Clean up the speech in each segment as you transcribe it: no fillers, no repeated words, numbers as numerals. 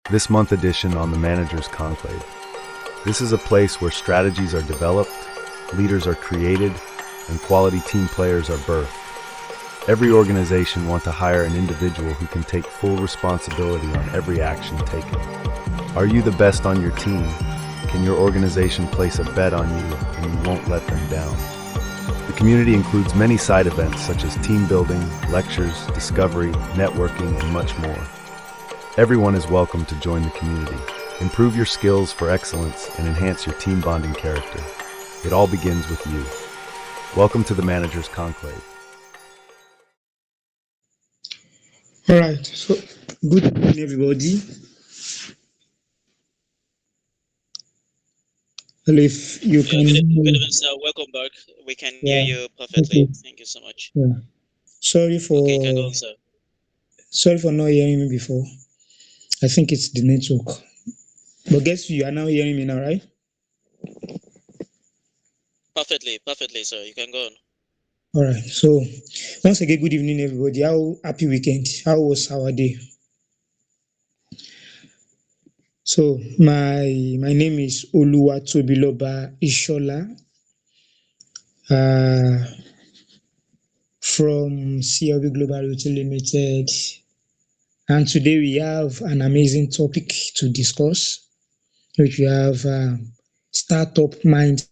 This month edition on the Manager's Conclave. This is a place where strategies are developed, leaders are created, and quality team players are birthed. Every organization wants to hire an individual who can take full responsibility on every action taken. Are you the best on your team? Can your organization place a bet on you and you won't let them down? The community includes many side events such as team building, lectures, discovery, networking, and much more. Everyone is welcome to join the community. Improve your skills for excellence and enhance your team bonding character. It all begins with you. Welcome to the Manager's Conclave. All right, so good evening, everybody. Hello, if you Yeah, can good, hear good me. evening, sir. Welcome back. We can hear Yeah, you perfectly. okay. Thank you so much. Yeah. Sorry Okay, you can for go on, sir. sorry for not hearing me before. I think it's the network. But guess you are now hearing me now, right? Perfectly, sir. You can go on. All right. So once again, good evening, everybody. How happy weekend? How was our day? So my name is Tobiloba Ishola. Uh, from CLB Global Retail Limited. And today we have an amazing topic to discuss, which we have startup mindset,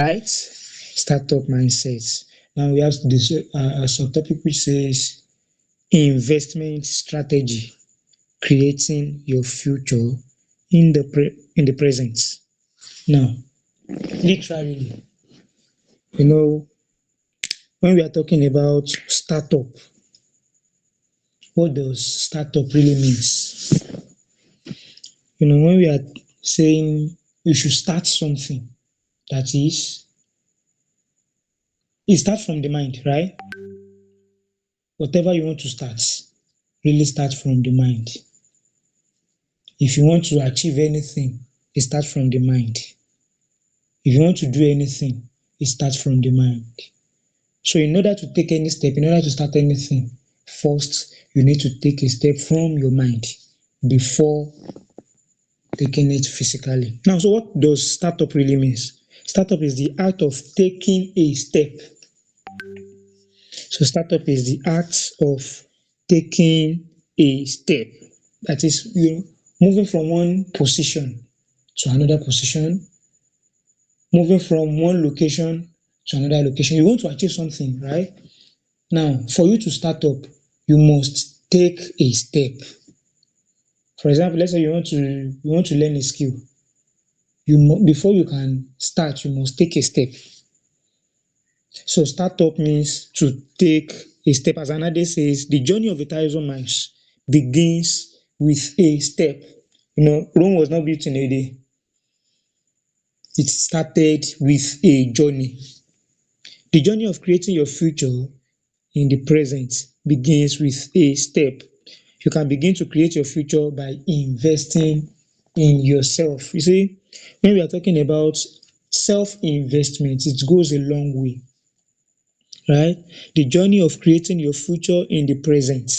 right? Startup mindsets. Now we have this subtopic which says investment strategy, creating your future in the present. Now, literally, you know, when we are talking about startup, what does startup really means? When we are saying you should start something, that is, it starts from the mind, right? Whatever you want to start, really start from the mind. If you want to achieve anything, it starts from the mind. If you want to do anything, it starts from the mind. So in order to take any step, in order to start anything, first you need to take a step from your mind before taking it physically. Now, so what does startup really means? Startup is the art of taking a step. So startup is the act of taking a step. That is, moving from one position to another position, moving from one location to another location. You want to achieve something, right? Now, for you to start up, you must take a step. For example, let's say you want to learn a skill. Before you can start, you must take a step. So startup means to take a step. As Anade says, the journey of 1,000 miles begins with a step. Rome was not built in a day. It started with a journey. The journey of creating your future in the present begins with a step. You can begin to create your future by investing in yourself. You see, when we are talking about self-investment, it goes a long way, right? The journey of creating your future in the present.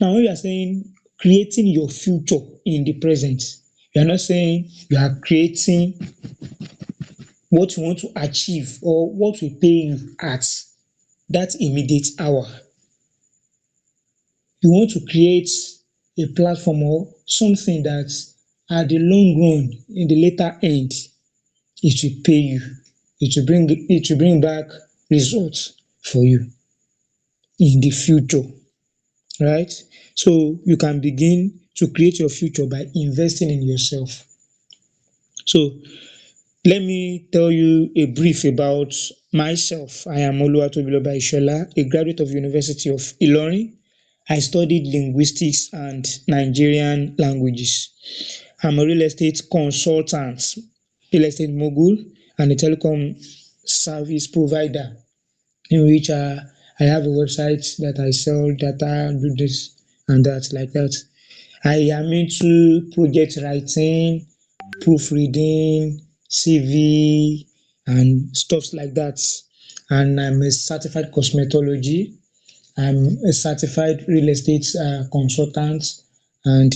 Now, when we are saying creating your future in the present, you are not saying you are creating what you want to achieve or what will pay you at that immediate hour. You want to create a platform or something that at the long run, in the later end, it will pay you. It will bring back results for you in the future, right? So you can begin to create your future by investing in yourself. So let me tell you a brief about myself. I am Oluwatobiloba Ishola, a graduate of University of Ilorin. I studied linguistics and Nigerian languages. I'm a real estate consultant, real estate mogul, and a telecom service provider, in which I have a website that I sell data, do this and that, like that. I am into project writing, proofreading, CV, and stuffs like that. And I'm a certified cosmetology, I'm a certified real estate consultant, and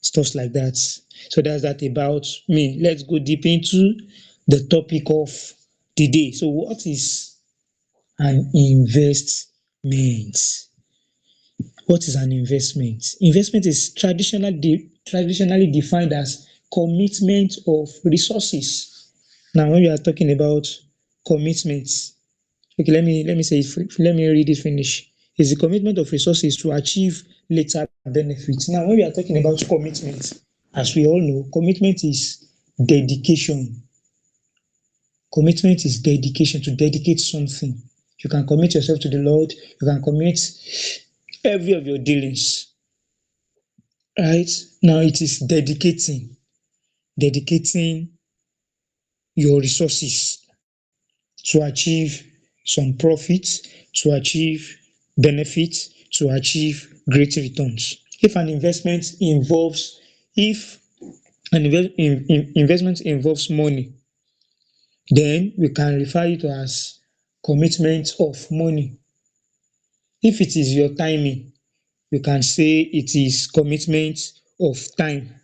stuff like that. So that's that about me. Let's go deep into the topic of the day. So, what is an investment? What is an investment? Investment is traditionally defined as commitment of resources. Now, when we are talking about commitments, okay, let me say it. Let me read it finish. Is the commitment of resources to achieve later benefits. Now, when we are talking about commitment, as we all know, commitment is dedication. Commitment is dedication, to dedicate something. You can commit yourself to the Lord. You can commit every of your dealings. Right? Now it is dedicating your resources to achieve some profits, to achieve benefits, to achieve great returns. If an investment involves, if an investment involves money, then we can refer it to as commitment of money. If it is your timing, you can say it is commitment of time.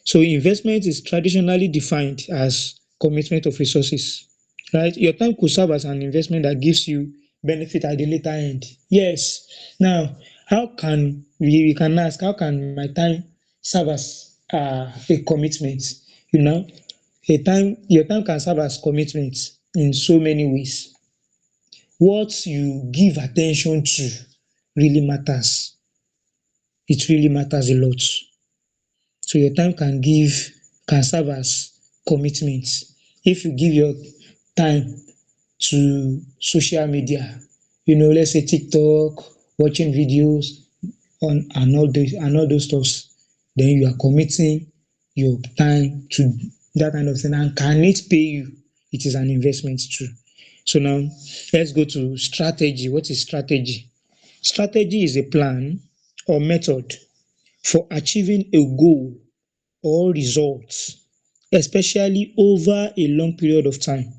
So investment is traditionally defined as commitment of resources, right? Your time could serve as an investment that gives you benefit at the later end. Yes. Now, how can we can ask, how can my time serve as a commitment? You know, your time can serve as commitment in so many ways. What you give attention to really matters. It really matters a lot. So your time can serve as commitment. If you give your time to social media, let's say TikTok, watching videos on and all those stuffs, then you are committing your time to that kind of thing. And can it pay you? It is an investment too. So now let's go to strategy. What is strategy? Strategy is a plan or method for achieving a goal or results, especially over a long period of time.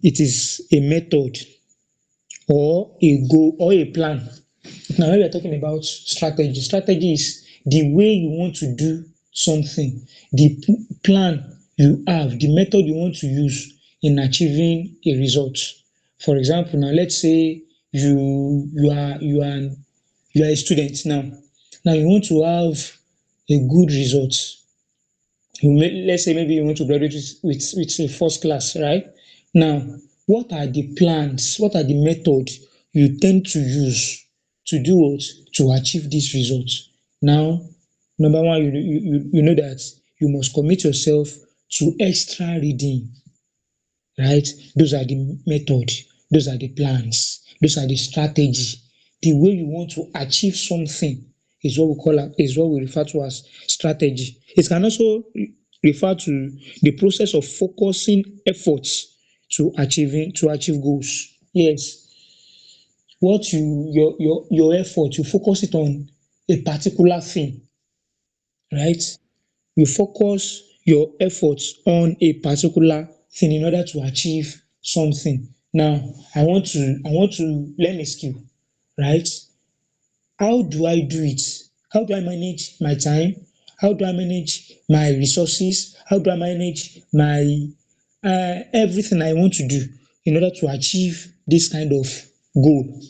It is a method or a goal or a plan. Now, when we are talking about strategy is the way you want to do something, the plan you have, the method you want to use in achieving a result. For example, now let's say you are a student now. Now you want to have a good result. Let's say maybe you want to graduate with a first class, right? Now, what are the plans? What are the methods you tend to use to do what? To achieve this result? Now, number one, you know that you must commit yourself to extra reading, right? Those are the method, those are the plans, those are the strategy. The way you want to achieve something is what we refer to as strategy. It can also refer to the process of focusing efforts to achieve goals. Yes, what your effort, you focus it on a particular thing, right? You focus your efforts on a particular thing in order to achieve something. Now, I want to learn a skill, right? How do I do it? How do I manage my time? How do I manage my resources? How do I manage my everything I want to do in order to achieve this kind of goal?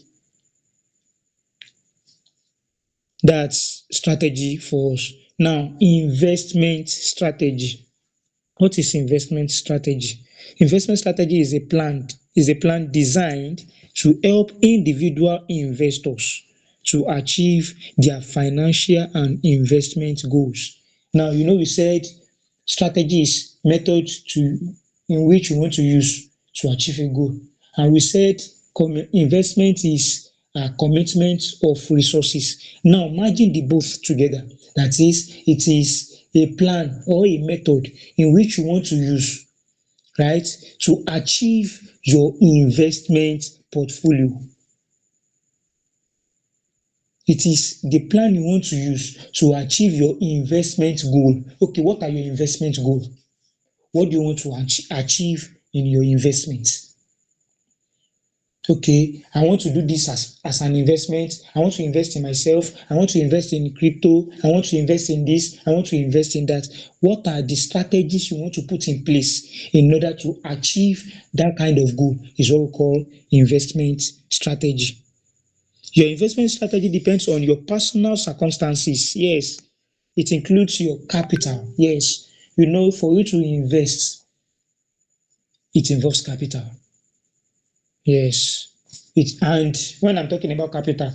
That's strategy for us. Now, investment strategy. What is investment strategy? Investment strategy is a plan designed to help individual investors to achieve their financial and investment goals. Now, we said strategy is method in which you want to use to achieve a goal. And we said investment is a commitment of resources. Now, imagine the both together. That is, it is a plan or a method in which you want to use, right, to achieve your investment portfolio. It is the plan you want to use to achieve your investment goal. Okay, what are your investment goals? What do you want to achieve in your investments? Okay, I want to do this as an investment. I want to invest in myself. I want to invest in crypto. I want to invest in this. I want to invest in that. What are the strategies you want to put in place in order to achieve that kind of goal? Is what we call investment strategy. Your investment strategy depends on your personal circumstances. Yes, it includes your capital. Yes, for you to invest, it involves capital. Yes. And when I'm talking about capital,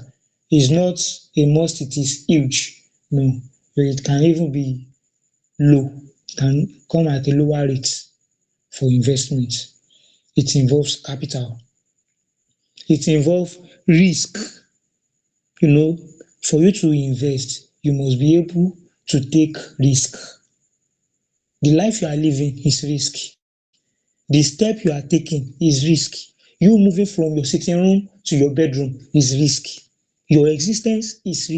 it's not a must, it is huge. No. It can even be low, it can come at a lower rate for investment. It involves capital. It involves risk. You know, for you to invest, you must be able to take risk. The life you are living is risky. The step you are taking is risky. You moving from your sitting room to your bedroom is risky. Your existence is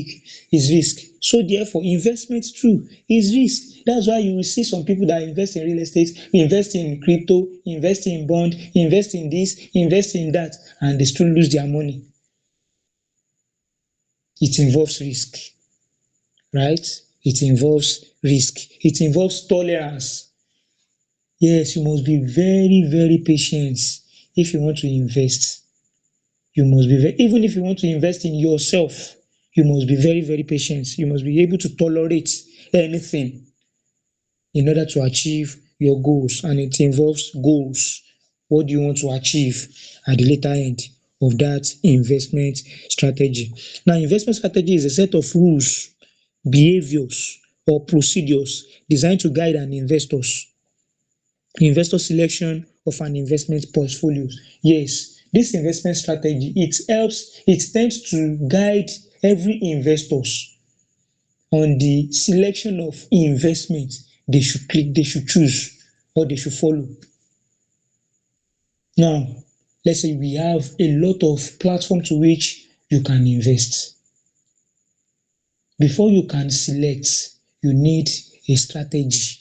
risk. So therefore, investment too is risk. That's why you will see some people that invest in real estate, invest in crypto, invest in bond, invest in this, invest in that, and they still lose their money. It involves risk, right? It involves risk. It involves tolerance. Yes, you must be very, very patient if you want to invest. You must be very, even if you want to invest in yourself, you must be very, very patient. You must be able to tolerate anything in order to achieve your goals. And it involves goals. What do you want to achieve at the later end of that investment strategy? Now, investment strategy is a set of rules, behaviors, or procedures designed to guide an investor selection of an investment portfolio. Yes, this investment strategy, it tends to guide every investors on the selection of investment they should choose or they should follow. Now, let's say we have a lot of platform to which you can invest. Before you can select, you need a strategy.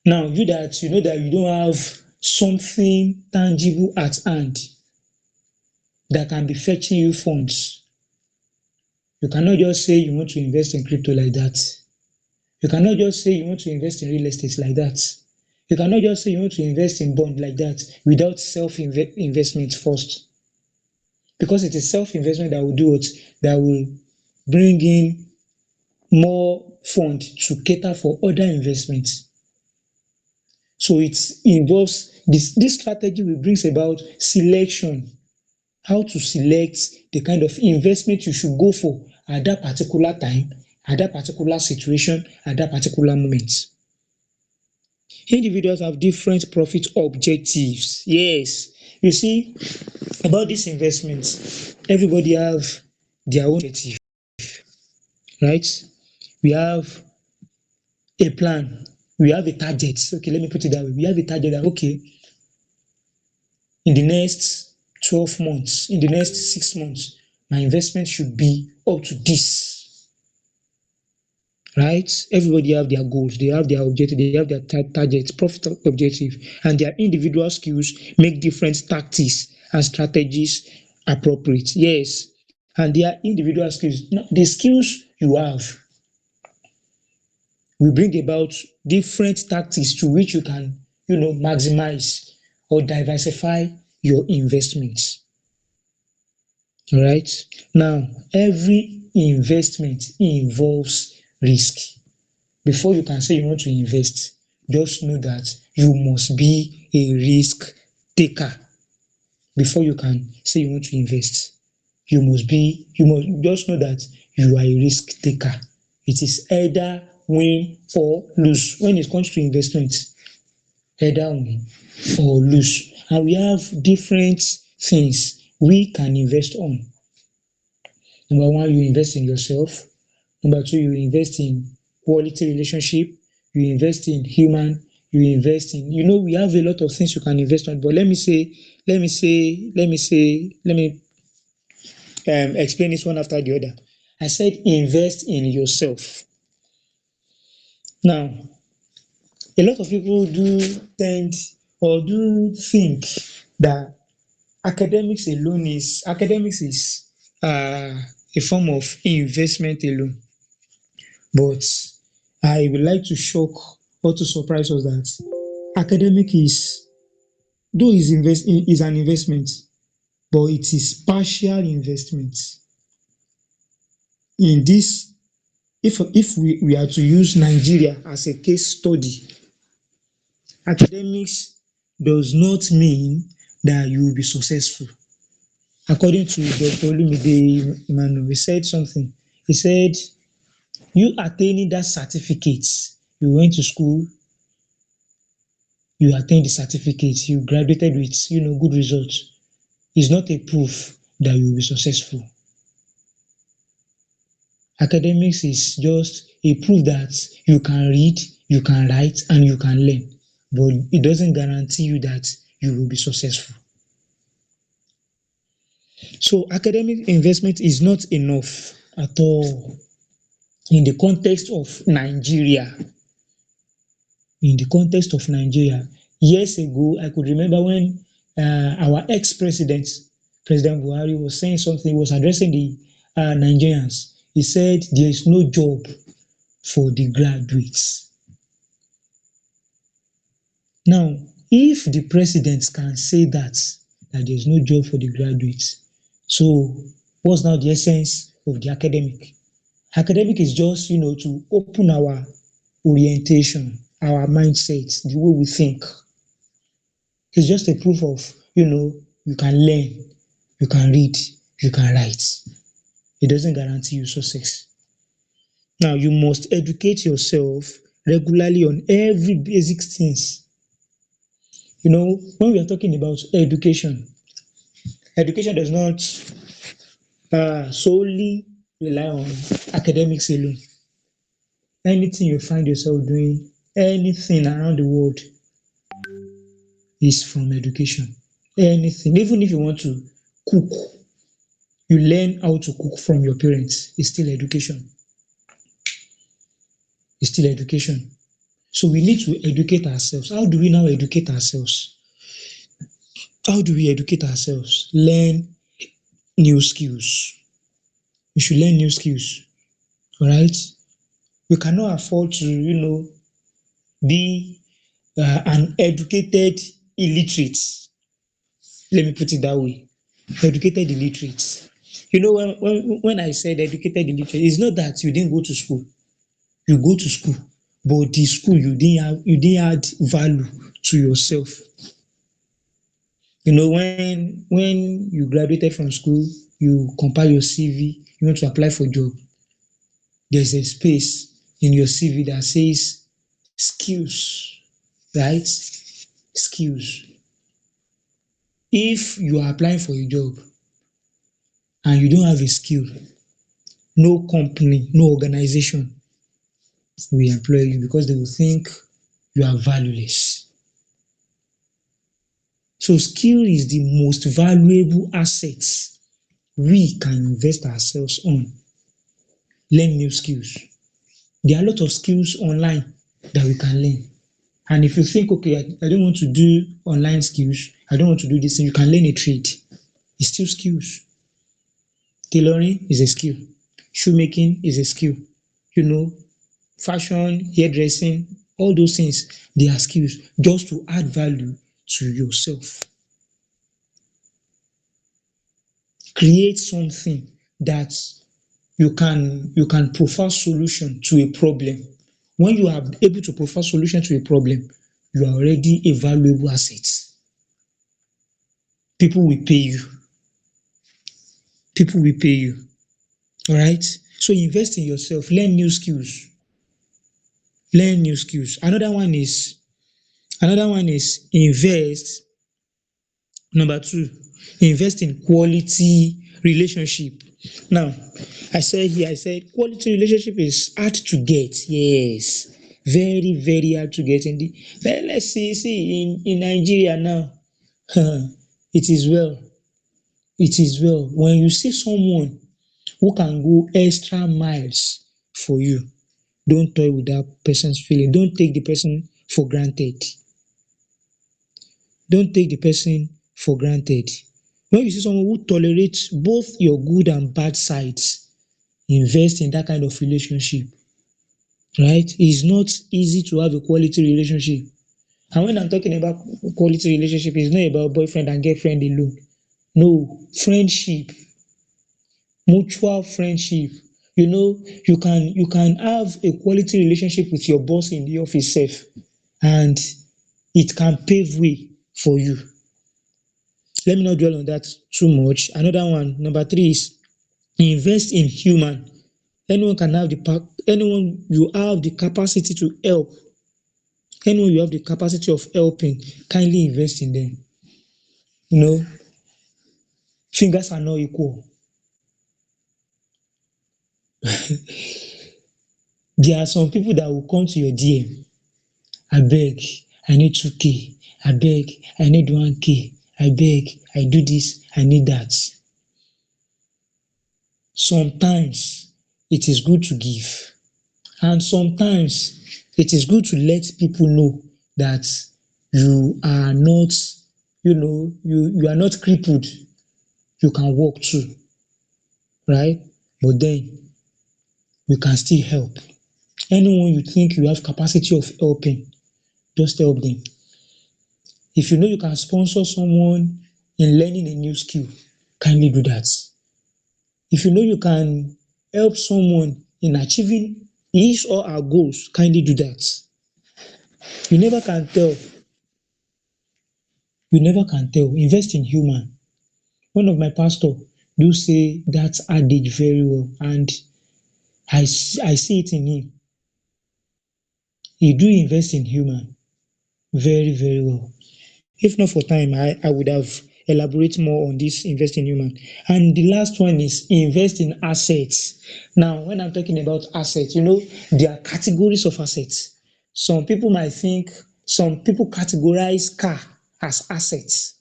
Now, you know that you don't have something tangible at hand that can be fetching you funds. You cannot just say you want to invest in crypto like that. You cannot just say you want to invest in real estate like that. You cannot just say you want to invest in bond like that without self-investment first. Because it is self-investment that will do it, that will bring in more fund to cater for other investments. So it involves this strategy will brings about selection, how to select the kind of investment you should go for at that particular time, at that particular situation, at that particular moment. Individuals have different profit objectives. Yes, you see, about these investments, everybody have their own objective, right? We have a plan, we have a target. Okay, let me put it that way. We have a target that, okay, in the next 12 months, in the next 6 months, my investment should be up to this, right? Everybody have their goals, they have their objective, they have their targets, profit objective, and their individual skills make different tactics and strategies appropriate. Yes, and their individual skills, the skills you have will bring about different tactics to which you can, maximize or diversify your investments. All right. Now, every investment involves risk. Before you can say you want to invest, just know that you must be a risk taker. Before you can say you want to invest, you must just know that you are a risk taker. It is either win or lose when it comes to investment, either win or lose. And we have different things we can invest on. Number one, you invest in yourself. Number two, you invest in quality relationship. You invest in human. You invest in, we have a lot of things you can invest on. But let me explain this one after the other. I said invest in yourself. Now, a lot of people do tend or do think that academics is a form of investment alone. But I would like to shock or to surprise us that academic is, though is an investment, but it is partial investment. In this, if we are to use Nigeria as a case study, academics does not mean that you will be successful. According to Dr. Olumide Emmanuel, he said something. He said, you attaining that certificate, you went to school, you attained the certificate, you graduated with good results, is not a proof that you will be successful. Academics is just a proof that you can read, you can write, and you can learn, but it doesn't guarantee you that you will be successful. So academic investment is not enough at all in the context of Nigeria. In the context of Nigeria, years ago, I could remember when our ex-president, President Buhari, was saying something, he was addressing the Nigerians. He said, there is no job for the graduates. Now, if the president can say that there is no job for the graduates, so what's now the essence of the academic? Academic is just, to open our orientation, our mindset, the way we think. It's just a proof of, you can learn, you can read, you can write. It doesn't guarantee you success. Now, you must educate yourself regularly on every basic things. When we are talking about education, education does not solely rely on academics alone. Anything you find yourself doing, anything around the world is from education. Anything, even if you want to cook, you learn how to cook from your parents. It's still education. It's still education. So we need to educate ourselves. How do we now educate ourselves? How do we educate ourselves? Learn new skills. We should learn new skills. All right? We cannot afford to, be an educated illiterate. Let me put it that way. Educated illiterate. When I said educated illiterate, it's not that you didn't go to school. You go to school, but the school you didn't add value to yourself. When you graduated from school, you compile your CV, you want to apply for job. There's a space in your CV that says skills, right? Skills. If you are applying for a job and you don't have a skill, no company, no organization will employ you because they will think you are valueless. So skill is the most valuable asset we can invest ourselves on. Learn new skills. There are a lot of skills online that we can learn. And if you think, okay, I don't want to do online skills, I don't want to do this thing, you can learn a trade. It's still skills. Tailoring is a skill. Shoemaking is a skill. You know, fashion, hairdressing, all those things, they are skills just to add value to yourself. Create something that you can provide solution to a problem. When you are able to provide solution to a problem, you are already a valuable asset. People will pay you. People will pay you. All right. So invest in yourself. Learn new skills. Learn new skills. Another one is invest. Number two, invest in quality relationship. Now, I said quality relationship is hard to get. Yes, very, very hard to get. Let's see in Nigeria now, it is well. It is well. When you see someone who can go extra miles for you, don't toy with that person's feeling. Don't take the person for granted. Don't take the person for granted. When you see someone who tolerates both your good and bad sides, invest in that kind of relationship, right? It's not easy to have a quality relationship. And when I'm talking about quality relationship, it's not about boyfriend and girlfriend alone. No, friendship, mutual friendship. You can have a quality relationship with your boss in the office self, and it can pave way for you. Let me not dwell on that too much. Another one, number three, is invest in human. Anyone you have the capacity to help, anyone you have the capacity of helping, kindly invest in them. You know, fingers are not equal. There are some people that will come to your DM. I beg, I need 2K. I beg, I need 1K. I beg, I do this, I need that. Sometimes it is good to give, and sometimes it is good to let people know that you are not, you are not crippled. You can walk too, right? But then you can still help. Anyone you think you have capacity of helping, just help them. If you know you can sponsor someone in learning a new skill, kindly do that. If you know you can help someone in achieving his or her goals, kindly do that. You never can tell. You never can tell. Invest in human. One of my pastor do say that adage very well, and I see it in him. He do invest in human very, very well. If not for time, I would have elaborate more on this invest in human. And the last one is invest in assets. Now, when I'm talking about assets, there are categories of assets. Some people categorize car as assets.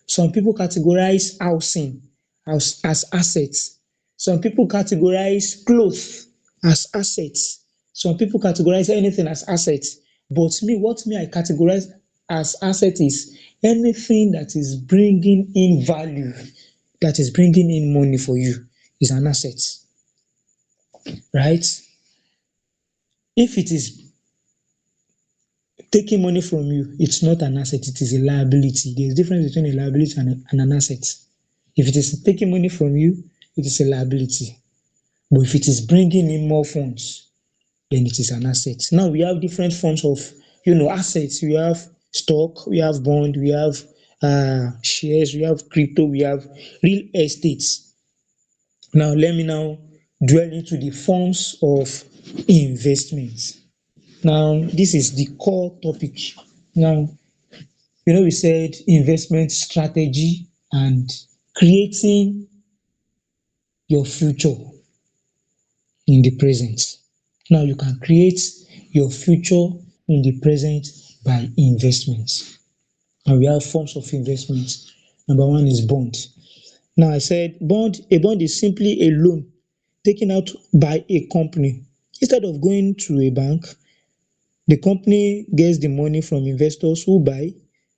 Some people categorize housing as assets. Some people categorize clothes as assets. Some people categorize anything as assets. But what I categorize as asset is anything that is bringing in value, that is bringing in money for you, is an asset, right? If it is taking money from you, it's not an asset, it is a liability. There's a difference between a liability and an asset. If it is taking money from you, it is a liability. But if it is bringing in more funds, then it is an asset. Now we have different forms of, assets. We have stock, we have bond, we have shares, we have crypto, we have real estate. Now let me now dwell into the forms of investment. Now this is the core topic. Now, we said investment strategy and creating your future in the present. Now you can create your future in the present by investments. And we have forms of investment. Number one is bond. Now I said a bond is simply a loan taken out by a company. Instead of going to a bank, the company gets the money from investors who buy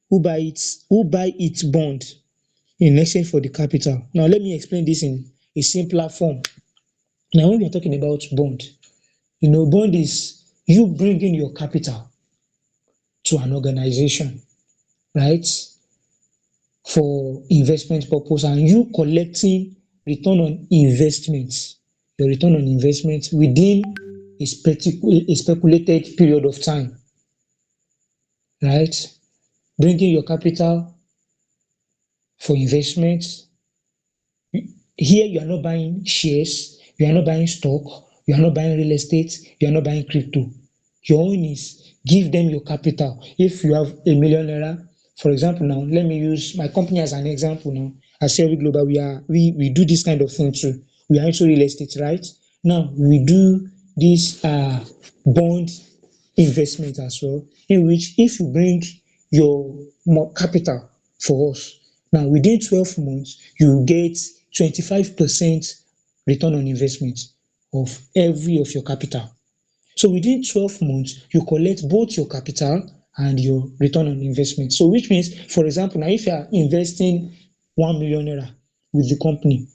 its bond in exchange for the capital. Now let me explain this in a simpler form. Now when we are talking about bond, bond is you bringing your capital to an organization, right, for investment purpose, and you collecting return on investment, your return on investment within a speculated period of time, right? Bringing your capital for investment. Here you are not buying shares, you are not buying stock, you are not buying real estate, you are not buying crypto. Your own is give them your capital. If you have a 1 million naira, for example, now let me use my company as an example. Now at Sherry Global, we do this kind of thing too. We are into real estate, right? Now we do this bond investment as well, in which if you bring your capital for us, now within 12 months you get 25% return on investment of every of your capital. So within 12 months you collect both your capital and your return on investment. So which means, for example, now if you are investing 1 million naira with the company,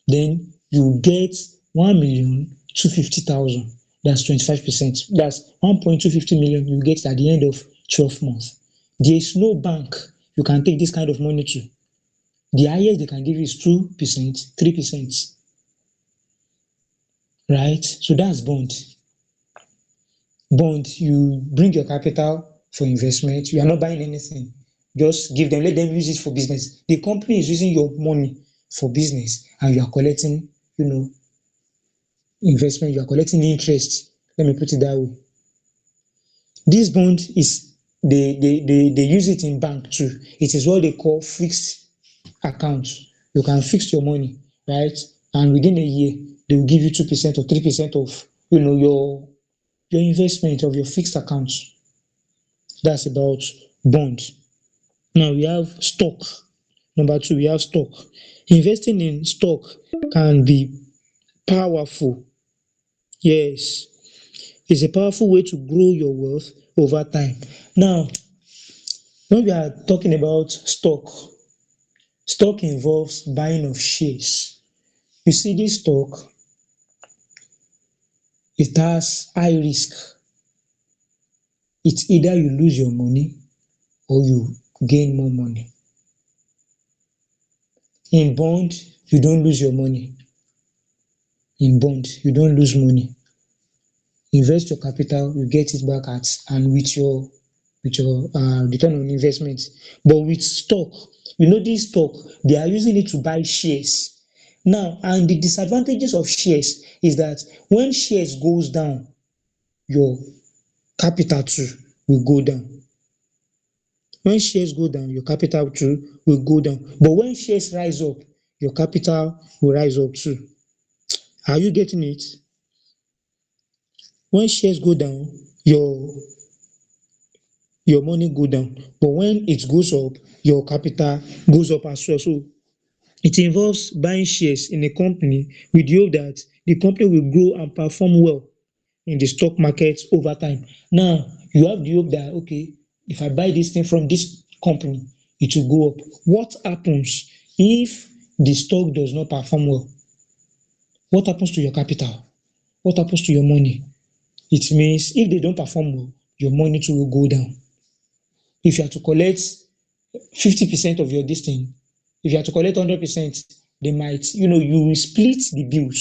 then you get 1,250,000. That's 25%. That's 1.250 million you get at the end of 12 months. There is no bank you can take this kind of money to. The highest they can give you is 2%, 3%, right? So that's bond. Bond, you bring your capital for investment. You are not buying anything. Just give them, let them use it for business. The company is using your money for business, and you are collecting, investment. You are collecting interest. Let me put it that way. This bond is they use it in bank too. It is what they call fixed account. You can fix your money, right? And within a year, they will give you 2% or 3% of your investment of your fixed account. That's about bond. Now we have stock. Number two, we have stock. Investing in stock can be powerful. Yes, it's a powerful way to grow your wealth over time. Now, when we are talking about stock, stock involves buying of shares. You see, this stock, it has high risk. It's either you lose your money or you gain more money. In bond, you don't lose your money. In bond, you don't lose money. Invest your capital, you get it back at and with your return on investment. But with stock, this stock, they are using it to buy shares. Now, and the disadvantages of shares is that when shares goes down, your capital too will go down. When shares go down, your capital too will go down. But when shares rise up, your capital will rise up too. Are you getting it? When shares go down, your money go down. But when it goes up, your capital goes up as well. So it involves buying shares in a company with the hope that the company will grow and perform well in the stock market over time. Now, you have the hope that, okay, if I buy this thing from this company, it will go up. What happens if the stock does not perform well? What happens to your capital? What happens to your money? It means if they don't perform well, your money too will go down. If you are to collect 50% of your this thing, if you are to collect 100%, they might, you will split the bills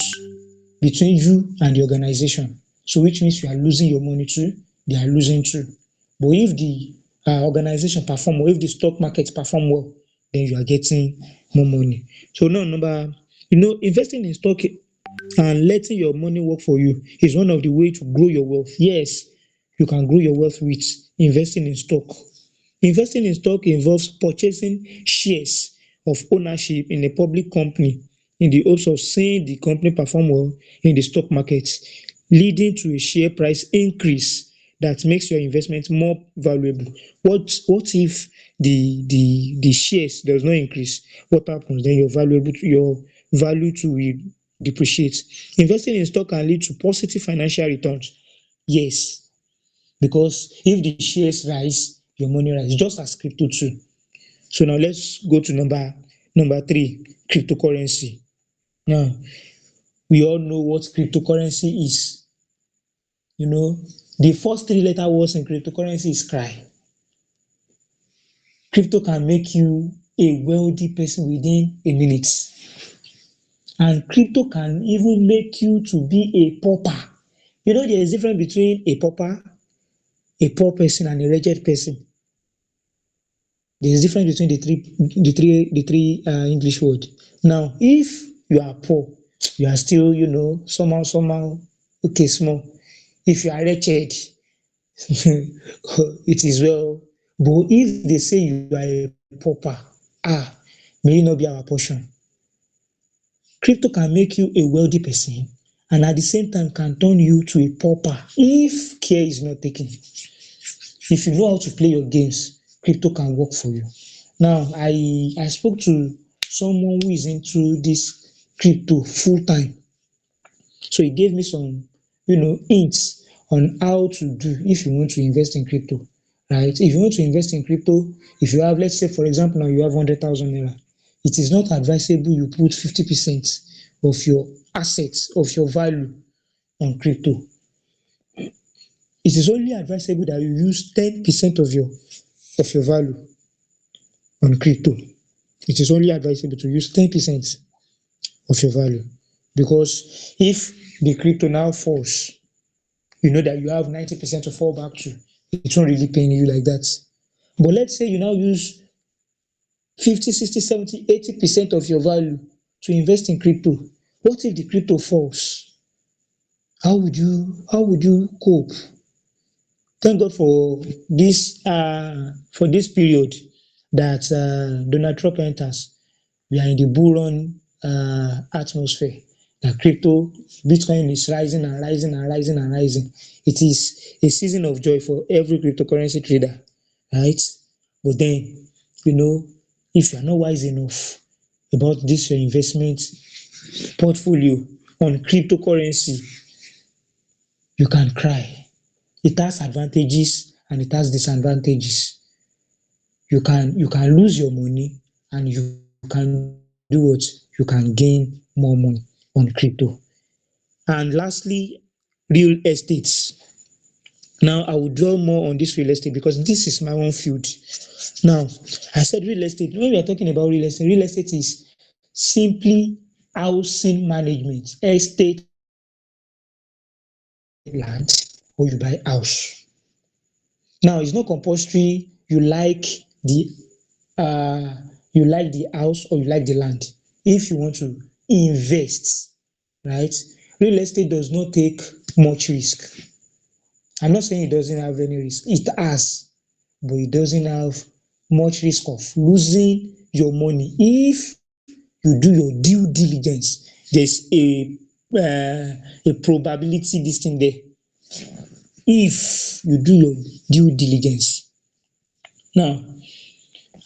between you and the organization. So which means you are losing your money too, they are losing too. But if the organization perform well, if the stock market perform well, then you are getting more money. So now investing in stock and letting your money work for you is one of the way to grow your wealth. Yes, you can grow your wealth with investing in stock. Investing in stock involves purchasing shares of ownership in a public company in the hopes of seeing the company perform well in the stock market, leading to a share price increase that makes your investment more valuable. What if the shares does not increase? What happens? Then your value to will depreciate. Investing in stock can lead to positive financial returns. Yes, because if the shares rise, your money rise, just as crypto too. So now let's go to number three, cryptocurrency. Now, we all know what cryptocurrency is. The first three-letter words in cryptocurrency is cry. Crypto can make you a wealthy person within a minute. And crypto can even make you to be a pauper. There is a difference between a pauper, a poor person, and a wretched person. There is difference between the three English words. Now, if you are poor, you are still, somehow, okay, small. If you are wretched, it is well. But if they say you are a pauper, may it not be our portion. Crypto can make you a wealthy person and at the same time can turn you to a pauper if care is not taken. If you know how to play your games, crypto can work for you. Now, I spoke to someone who is into this crypto full time. So he gave me some, hints on how to do if you want to invest in crypto, right? If you want to invest in crypto, if you have, let's say, for example, now you have 100,000 naira, it is not advisable you put 50% of your assets, of your value on crypto. It is only advisable that you use 10% of your value on crypto. It is only advisable to use 10% of your value, because if the crypto now falls, you know that you have 90% to fall back to. It won't really pain you like that. But let's say you now use 50, 60, 70, 80% of your value to invest in crypto. What if the crypto falls? How would you cope? Thank God for this period that Donald Trump enters. We are in the bull run atmosphere. The crypto, Bitcoin is rising and rising and rising and rising. It is a season of joy for every cryptocurrency trader, right? But then, you know, if you are not wise enough about this your investment portfolio on cryptocurrency, you can cry. It has advantages and it has disadvantages. You can lose your money, and you can do what? You can gain more money on crypto. And lastly, real estate. Now I will draw more on this real estate because this is my own field. Now, I said real estate. When we are talking about real estate is simply housing management, estate land, or you buy house. Now, it's not compulsory the uh, you like the house or you like the land. If you want to invest, right? Real estate does not take much risk. I'm not saying it doesn't have any risk. It has, but it doesn't have much risk of losing your money if you do your due diligence. There's a probability this thing there. If you do your due diligence. Now,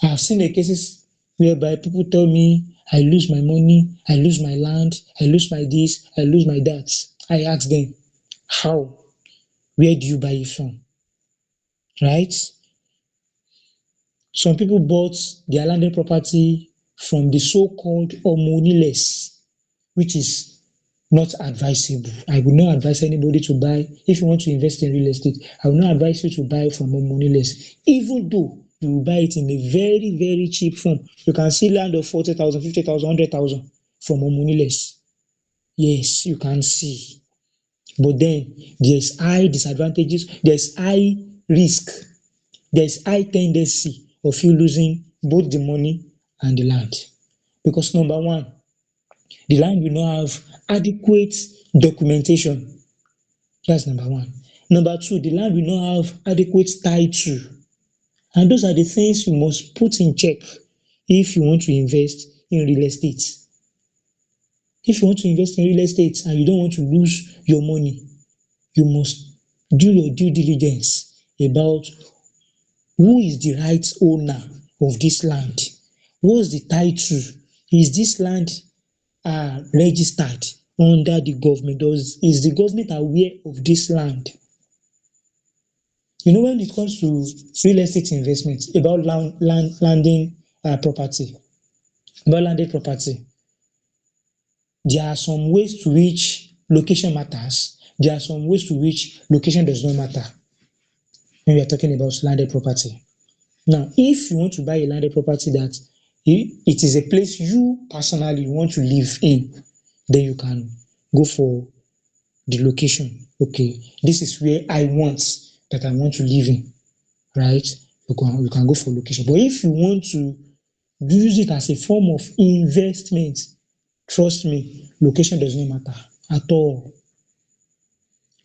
I've seen the cases whereby people tell me, I lose my money, I lose my land, I lose my this, I lose my that. I ask them, how? Where do you buy it from? Right? Some people bought their landed property from the so-called Omoniless, which is not advisable. I would not advise anybody to buy. If you want to invest in real estate, I would not advise you to buy from Omoniless, even though you will buy it in a very, very cheap form. You can see land of 40,000, 50,000, 100,000 from Omoniless. Yes, you can see. But then there's high disadvantages, there's high risk, there's high tendency of you losing both the money and the land. Because number one, the land will not have adequate documentation. That's number one. Number two, the land will not have adequate title. And those are the things you must put in check if you want to invest in real estate. If you want to invest in real estate and you don't want to lose your money, you must do your due diligence about who is the right owner of this land. What's the title? Is this land registered under the government? Is the government aware of this land? You know, when it comes to real estate investments, about landing property, about landed property, there are some ways to which location matters. There are some ways to which location does not matter when we are talking about landed property. Now, if you want to buy a landed property that it is a place you personally want to live in, then you can go for the location. Okay, this is where I want to live in, right? You can go for location. But if you want to use it as a form of investment, trust me, location does not matter at all.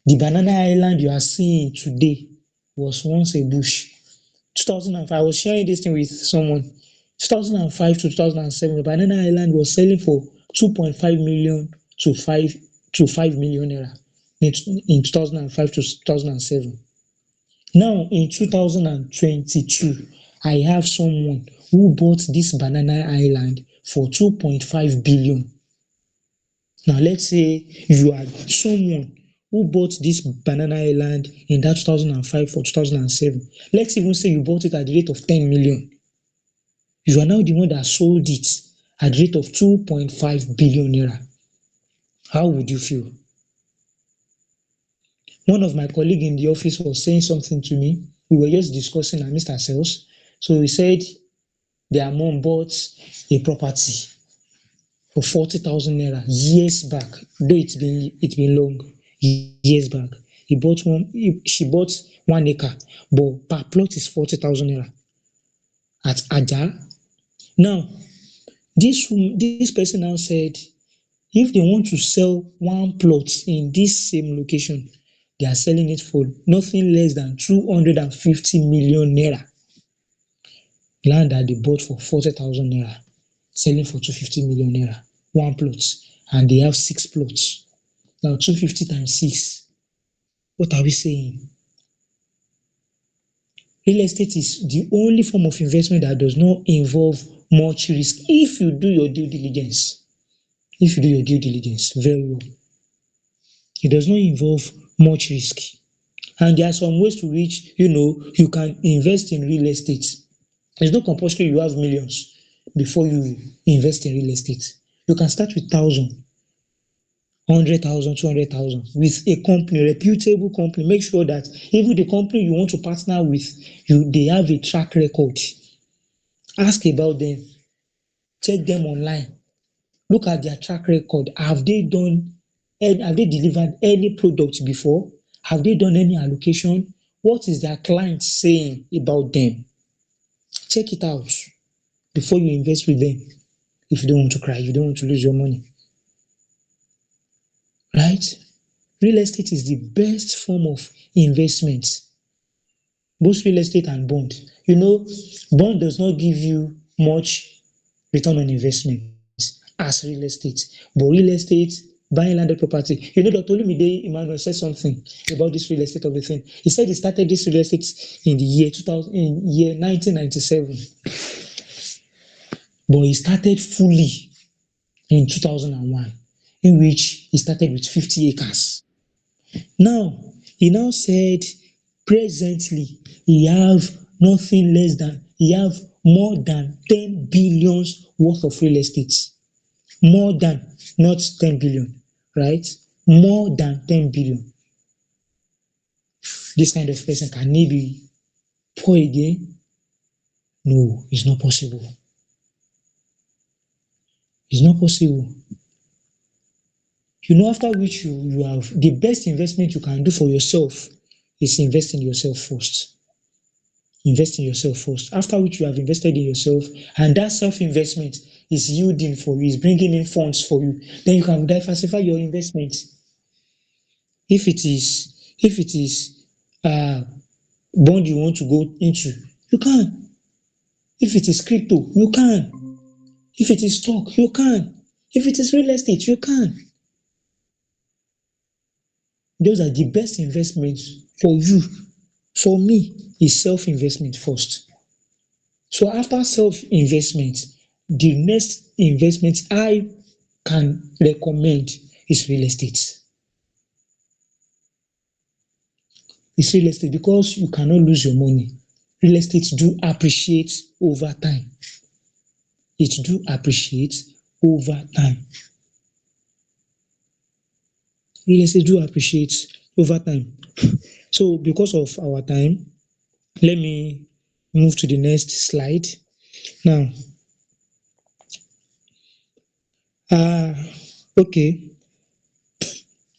The banana island you are seeing today was once a bush. 2005, I was sharing this thing with someone. 2005 to 2007, the banana island was selling for 2.5 million to 5 million naira in 2005 to 2007. Now in 2022, I have someone who bought this banana island for 2.5 billion. Now let's say you are someone who bought this banana island in that 2005 or 2007. Let's even say you bought it at the rate of 10 million. You are now the one that sold it at the rate of 2.5 billion naira. How would you feel? One of my colleagues in the office was saying something to me. We were just discussing amidst ourselves. So he said their mom bought a property for 40,000 naira years back, though it's been long, years back. She bought 1 acre, but per plot is 40,000 naira at Aja. Now, this person now said if they want to sell one plot in this same location, they are selling it for nothing less than 250 million naira. Land that they bought for 40,000 naira, selling for 250 million naira, one plot, and they have 6 plots. Now, 250 times 6, what are we saying? Real estate is the only form of investment that does not involve much risk if you do your due diligence. If you do your due diligence very well, it does not involve much risk. And there are some ways to which you can invest in real estate. It's not compulsory you have millions before you invest in real estate. You can start with 1,000, 100,000, 200,000 with a company, reputable company. Make sure that even the company you want to partner with, they have a track record. Ask about them. Check them online. Look at their track record. Have they delivered any product before? Have they done any allocation? What is their client saying about them? Check it out before you invest with them. If you don't want to cry, you don't want to lose your money. Right? Real estate is the best form of investment. Both real estate and bond. Bond does not give you much return on investment as real estate. But real estate, buying landed property. Dr. Olumide Emmanuel said something about this real estate of the thing. He said he started this real estate in the year 2000, in year 1997. But he started fully in 2001, in which he started with 50 acres. Now, he now said presently he have more than 10 billions worth of real estate. More than, not 10 billion, right? More than 10 billion. This kind of person, can he be poor again? No, it's not possible. It's not possible. After which you have the best investment you can do for yourself is invest in yourself first. Invest in yourself first. After which you have invested in yourself, and that self-investment is yielding for you, is bringing in funds for you. Then you can diversify your investment. If it is bond you want to go into, you can. If it is crypto, you can. If it is stock, you can. If it is real estate, you can. Those are the best investments for you. For me, is self-investment first. So after self-investment, the next investment I can recommend is real estate. It's real estate because you cannot lose your money. Real estate do appreciate over time. It do appreciate over time. Real estate do appreciate over time. So because of our time, let me move to the next slide. Now, okay.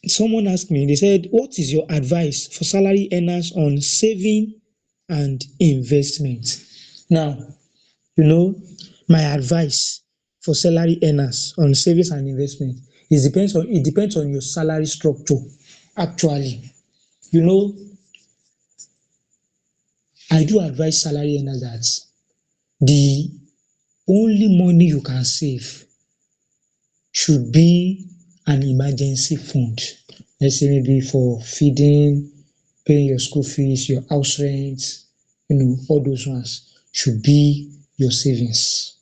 Someone asked me, they said, what is your advice for salary earners on saving and investment? Now, my advice for salary earners on savings and investment depends on your salary structure. Actually, I do advise salary earners that the only money you can save should be an emergency fund. Let's say maybe for feeding, paying your school fees, your house rent, all those ones should be your savings,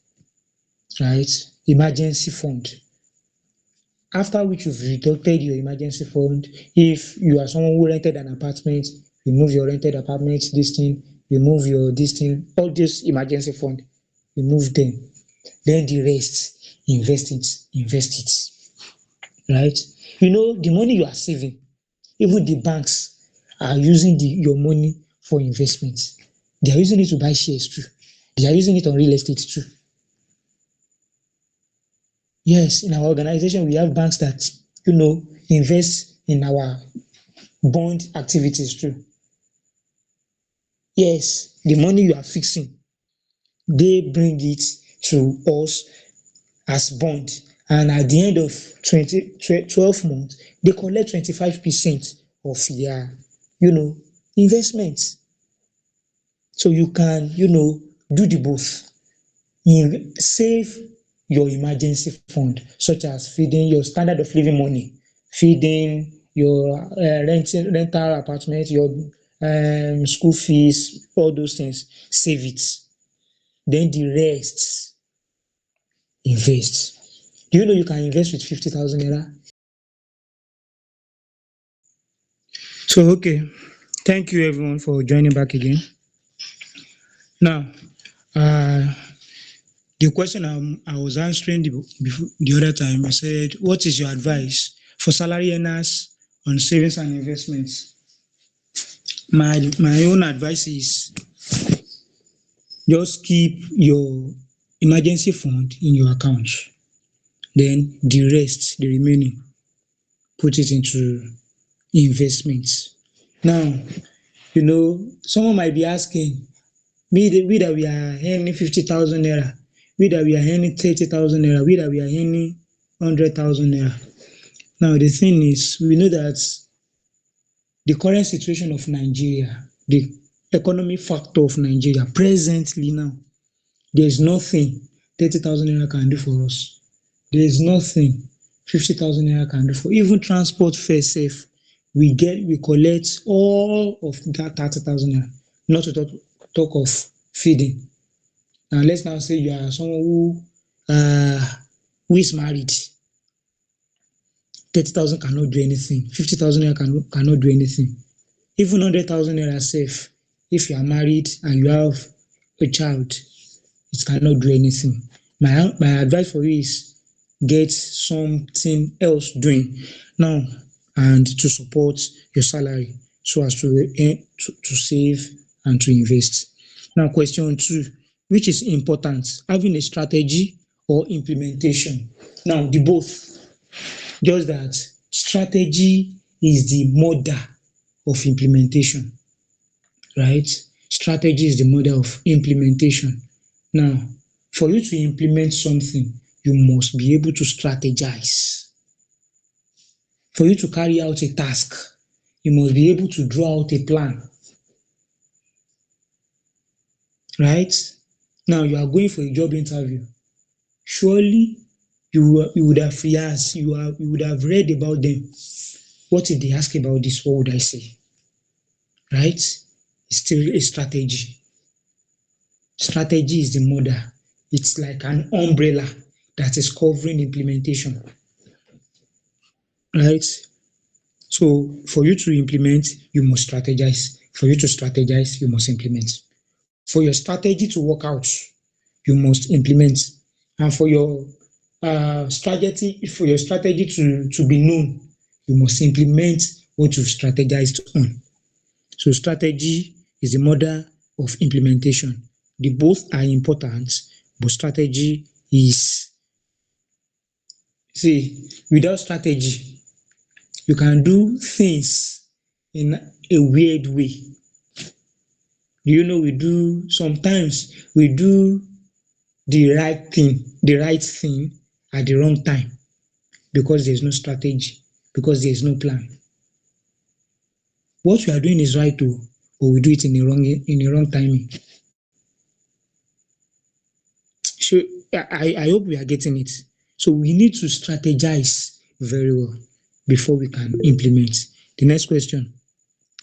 right? Emergency fund. After which you've deducted your emergency fund, if you are someone who rented an apartment, remove your rented apartment, remove your all this emergency fund, remove them. Then the rest, invest it, invest it, right? You know, the money you are saving, even the banks are using your money for investments. They are using it to buy shares too. They are using it on real estate too. Yes, in our organization, we have banks that, invest in our bond activities too. Yes, the money you are fixing, they bring it to us as bond. And at the end of 12 months, they collect 25% of their, investments. So you can, do the both. Save your emergency fund, such as feeding your standard of living money, feeding your rental apartment, your school fees, all those things. Save it. Then the rest, invest. Do you know you can invest with 50,000 naira? So, okay. Thank you everyone for joining back again. Now, uh, the question I was answering the other time, I said, what is your advice for salary earners on savings and investments? My own advice is just keep your emergency fund in your account. Then the rest, the remaining, put it into investments. Now, someone might be asking, we that we are earning 50,000 naira, we that we are earning 30,000 naira, we that we are earning 100,000 naira. Now, the thing is, we know that the current situation of Nigeria, the economic factor of Nigeria, presently now, there is nothing 30,000 naira can do for us. There is nothing 50,000 naira can do for even transport fare safe. We collect all of that 30,000 naira, not to talk of feeding. Now, let's now say you are someone who is married. 30,000 cannot do anything. 50,000 naira cannot do anything. Even 100,000 naira safe. If you are married and you have a child, it cannot do anything. My advice for you is get something else doing now and to support your salary so as to save and to invest. Now, question 2, which is important, having a strategy or implementation? Now, the both. Just that strategy is the mother of implementation, right? Strategy is the mother of implementation. Now, for you to implement something, you must be able to strategize. For you to carry out a task, you must be able to draw out a plan, right? Now, you are going for a job interview. Surely, you would have you would have read about them. What if they ask about this? What would I say? Right? It's still a strategy. Strategy is the mother. It's like an umbrella that is covering implementation. Right? So for you to implement, you must strategize. For you to strategize, you must implement. For your strategy to work out, you must implement. And for your strategy to be known, you must implement what you've strategized on. So strategy is the mother of implementation. The both are important, but strategy is, without strategy, you can do things in a weird way. Sometimes we do the right thing at the wrong time because there's no strategy, because there's no plan. What we are doing is right too, but we do it in the wrong timing. So I hope we are getting it. So we need to strategize very well before we can implement. The next question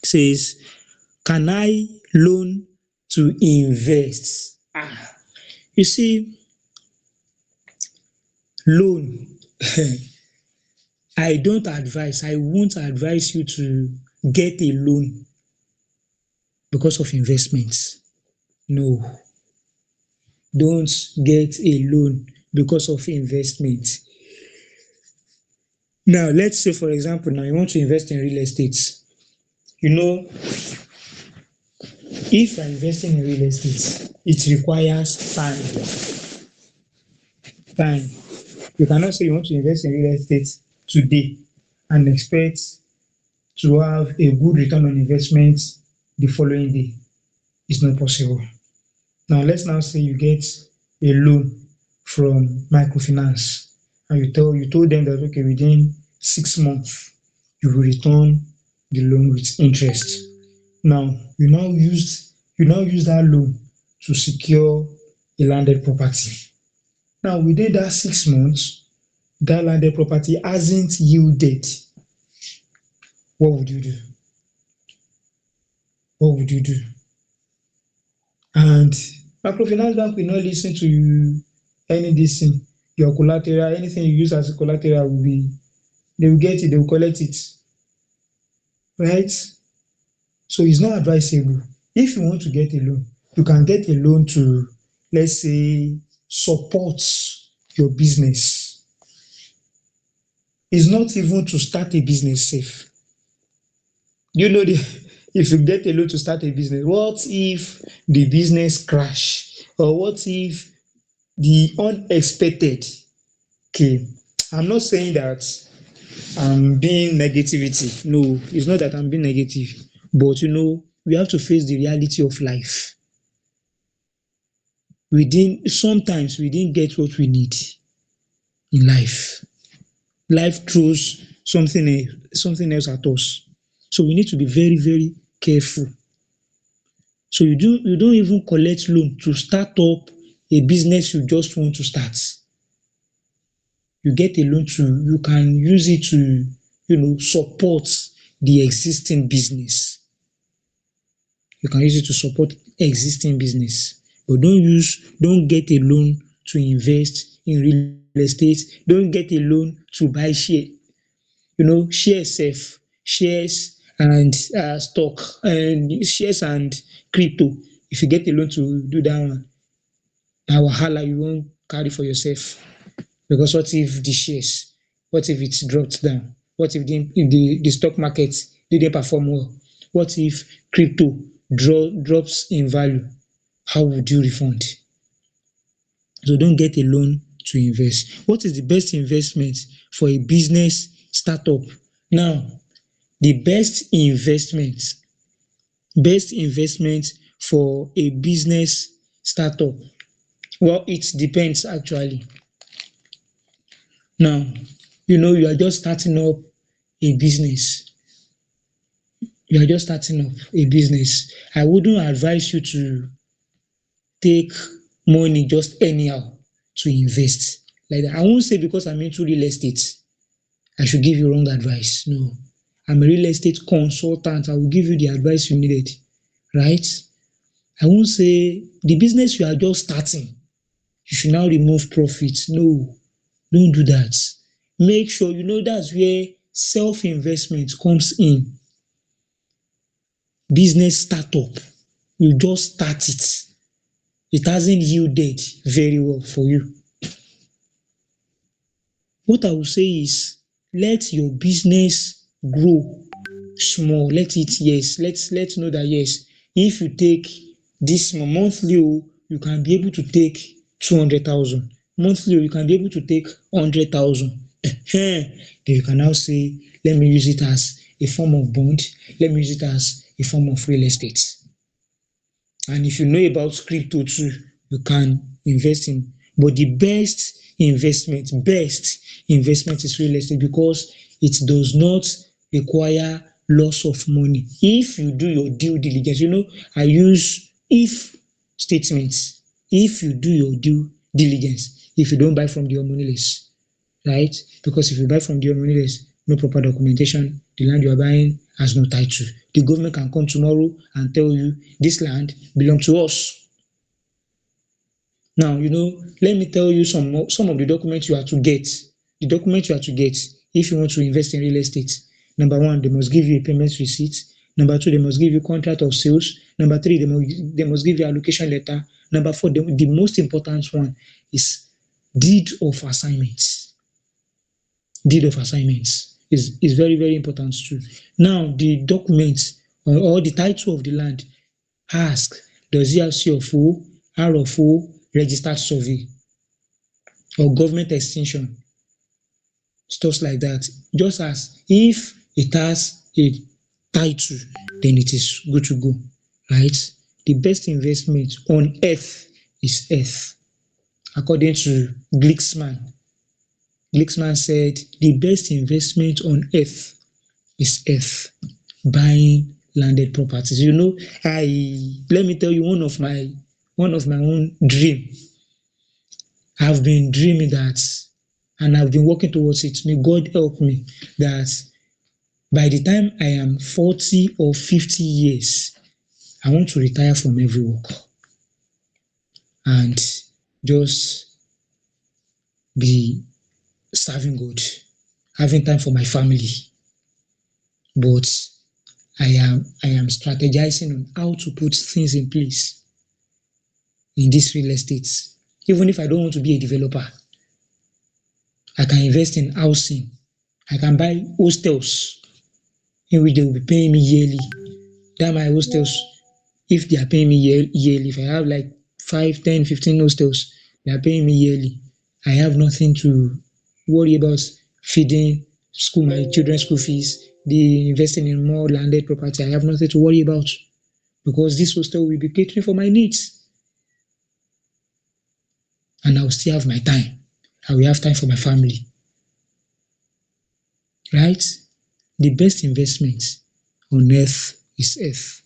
says, can I loan to invest? You see, loan. I won't advise you to get a loan because of investments. No, don't get a loan because of investment. Now, let's say, for example, now you want to invest in real estate. You know, if you're investing in real estate, it requires time. Time. You cannot say you want to invest in real estate today and expect to have a good return on investment the following day. It's not possible. Now, let's now say you get a loan from microfinance and you told them that okay, within 6 months you will return the loan with interest. Now you now use that loan to secure a landed property. Now within that 6 months, that landed property hasn't yielded. What would you do? What would you do? And microfinance bank will not listen to you any this thing. Your collateral, anything you use as a collateral will be, they will get it, they will collect it. Right? So it's not advisable. If you want to get a loan, you can get a loan to, let's say, support your business. It's not even to start a business safe. You know, if you get a loan to start a business, what if the business crash? Or what if the unexpected came? I'm not saying that I'm being negativity. No, it's not that I'm being negative. But we have to face the reality of life. Sometimes we didn't get what we need in life. Life throws something else at us. So we need to be very, very careful. So you don't even collect loan to start up a business you just want to start. You get a loan you can use it to, support the existing business. You can use it to support existing business. But don't get a loan to invest in real estate. Don't get a loan to buy share. Shares and stock and shares and crypto. If you get a loan to do that one, na wahala you won't carry for yourself. Because what if it dropped down? What if the stock market didn't perform well? What if crypto drops in value? How would you refund? So don't get a loan to invest. What is the best investment for a business startup? Now, the best investment for a business startup, well, it depends actually. Now, you are just starting up a business. You are just starting up a business. I wouldn't advise you to take money just anyhow to invest like that. I won't say because I'm into real estate, I should give you wrong advice. No, I'm a real estate consultant. I will give you the advice you needed, right? I won't say the business you are just starting, you should now remove profits. No, don't do that. Make sure that's where self-investment comes in. Business startup, you just start it. It hasn't yielded very well for you. What I will say is let your business grow small. Let's know that yes, if you take this monthly, you can be able to take 200,000. Monthly, you can be able to take 100,000. Then you can now say, let me use it as a form of bond. Let me use it as a form of real estate. And if you know about crypto too, you can invest in. But the best investment is real estate because it does not require loss of money. If you do your due diligence, I use if statements. If you do your due diligence, if you don't buy from the homeowners, right? Because if you buy from the homeowners, no proper documentation, the land you are buying has no title. The government can come tomorrow and tell you this land belongs to us. Now, let me tell you some of the documents you have to get. The documents you have to get if you want to invest in real estate. Number one, they must give you a payment receipt. Number two, they must give you contract of sales. Number three, they must give you allocation letter. Number four, the most important one is deed of assignments. Deed of assignments is very, very important too. Now, the document or the title of the land ask, does it have C of O, R of O, registered survey, or government extension, stuff like that. Just as if it has a title, then it is good to go, right? The best investment on earth is earth. According to Glicksman, Glicksman said the best investment on earth is earth. Buying landed properties. Let me tell you one of my own dream. I've been dreaming that, and I've been working towards it. May God help me that by the time I am 40 or 50 years, I want to retire from every work and just be serving God, having time for my family. But I am strategizing on how to put things in place in this real estate. Even if I don't want to be a developer, I can invest in housing. I can buy hostels in which they will be paying me yearly. That my hostels, if they are paying me yearly, if I have like 5, 10, 15 hostels, they are paying me yearly. I have nothing to worry about feeding my children's school fees, the investing in more landed property. I have nothing to worry about because this hostel will be catering for my needs. And I will still have my time. I will have time for my family. Right? The best investment on earth is earth.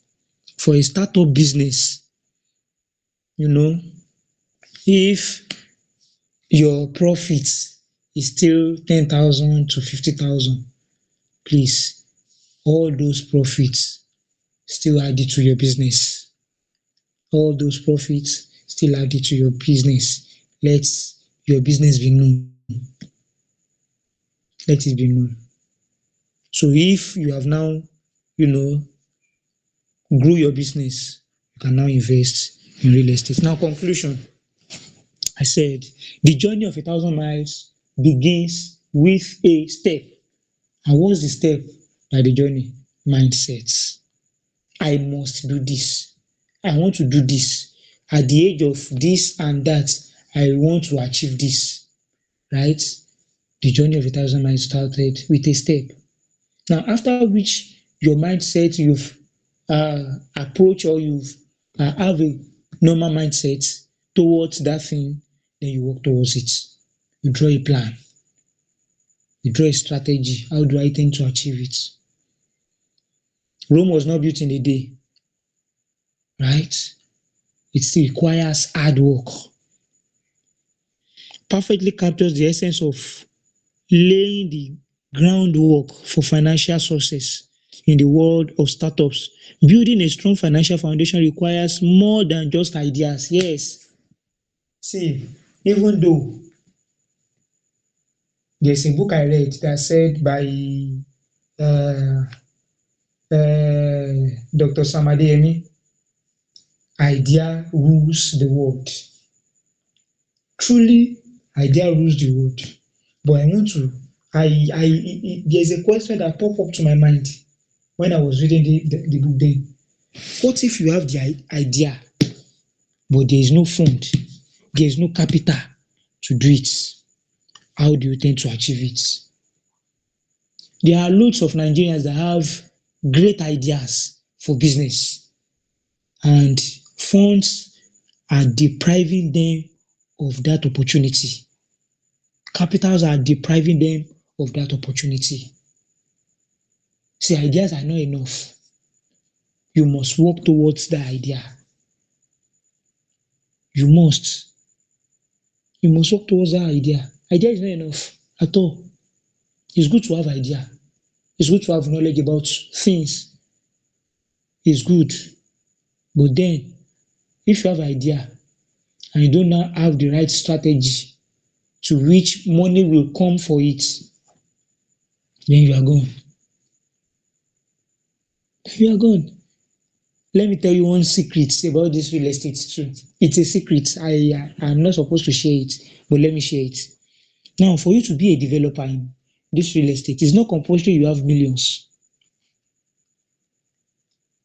For a startup business, if your profit is still 10,000 to 50,000, please, all those profits still add it to your business. All those profits still add it to your business. Let your business be known. Let it be known. So if you have now, grow your business, you can now invest in real estate. Now, conclusion. I said the journey of 1,000 miles begins with a step. And what's the step by the journey? Mindsets. I must do this. I want to do this. At the age of this and that, I want to achieve this. Right? The journey of 1,000 miles started with a step. Now, after which your mindset, you've approached or you've have a normal mindset towards that thing, then you work towards it. You draw a plan. You draw a strategy. How do I think to achieve it? Rome was not built in a day, right? It still requires hard work. Perfectly captures the essence of laying the groundwork for financial success in the world of startups. Building a strong financial foundation requires more than just ideas. Yes. See, even though there's a book I read that said by uh, Dr. Samadeyemi, idea rules the world. Truly, idea rules the world. But I want to, there's a question that popped up to my mind when I was reading the book then. What if you have the idea, but there is no fund, there is no capital to do it? How do you tend to achieve it? There are loads of Nigerians that have great ideas for business, and funds are depriving them of that opportunity. Capitals are depriving them of that opportunity. See, ideas are not enough. You must work towards the idea. You must work towards that idea. Idea is not enough at all. It's good to have idea. It's good to have knowledge about things. It's good. But then, if you have idea and you don't now have the right strategy to which money will come for it, then you are gone. You are gone. let me tell you one secret about this real estate too. It's a secret. I'm not supposed to share it, but let me share it. Now, for you to be a developer in this real estate, it's not compulsory you have millions.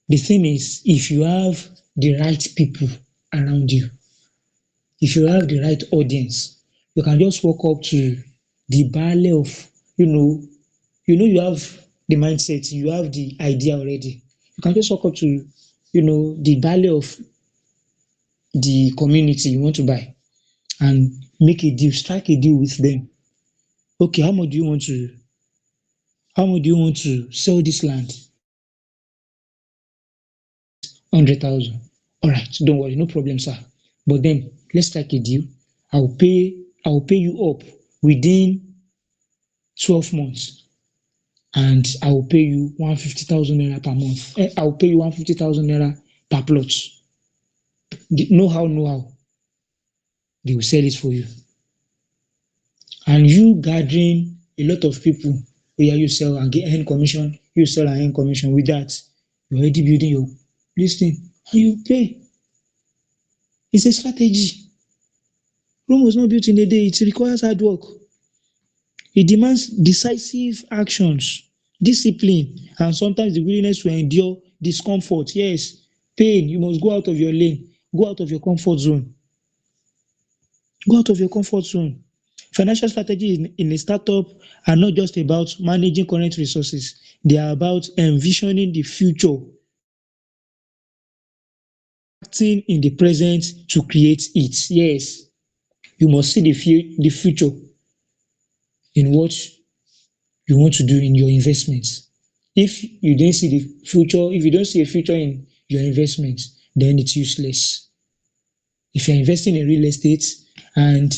The thing is, if you have the right people around you, if you have the right audience, you can just walk up to the baale of, you know, you have the mindset, you have the idea already. You can just walk up to, the baale of the community you want to buy and make a deal, strike a deal with them. Okay, how much do you want to sell this land? 100,000. All right, don't worry, no problem, sir. But then let's strike a deal. I'll pay you up within 12 months, and I will pay you 150,000 naira per month. I will pay you 150,000 naira per plot. Know how they will sell it for you. And you gathering a lot of people where you sell and get earn commission, you sell and earn commission. With that, you're already building your listing and you pay. It's a strategy. Rome was not built in a day, it requires hard work. It demands decisive actions, discipline, and sometimes the willingness to endure discomfort. Yes, pain. You must go out of your lane, go out of your comfort zone. Go out of your comfort zone. Financial strategy in a startup are not just about managing current resources, they are about envisioning the future, acting in the present to create it. Yes, you must see the future in what you want to do in your investments. If you don't see the future, if you don't see a future in your investments, then it's useless. If you're investing in real estate and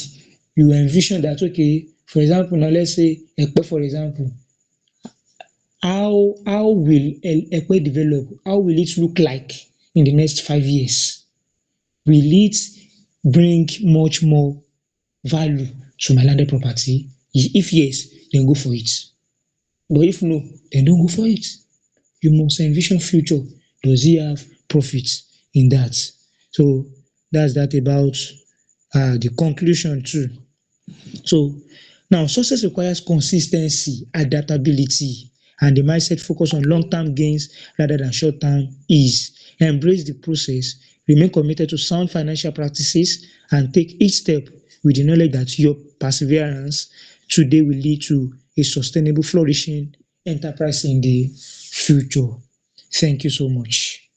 you envision that, okay, for example, now let's say Ekpe, for example, how will Ekpe develop? How will it look like in the next 5 years? Will it bring much more value to my landed property? If yes, then go for it. But if no, then don't go for it. You must envision future. Does he have profits in that? So that's that about the conclusion too. So now success requires consistency, adaptability, and the mindset focus on long-term gains rather than short-term ease. Embrace the process, remain committed to sound financial practices, and take each step with the knowledge that your perseverance today will lead to a sustainable, flourishing enterprise in the future. Thank you so much.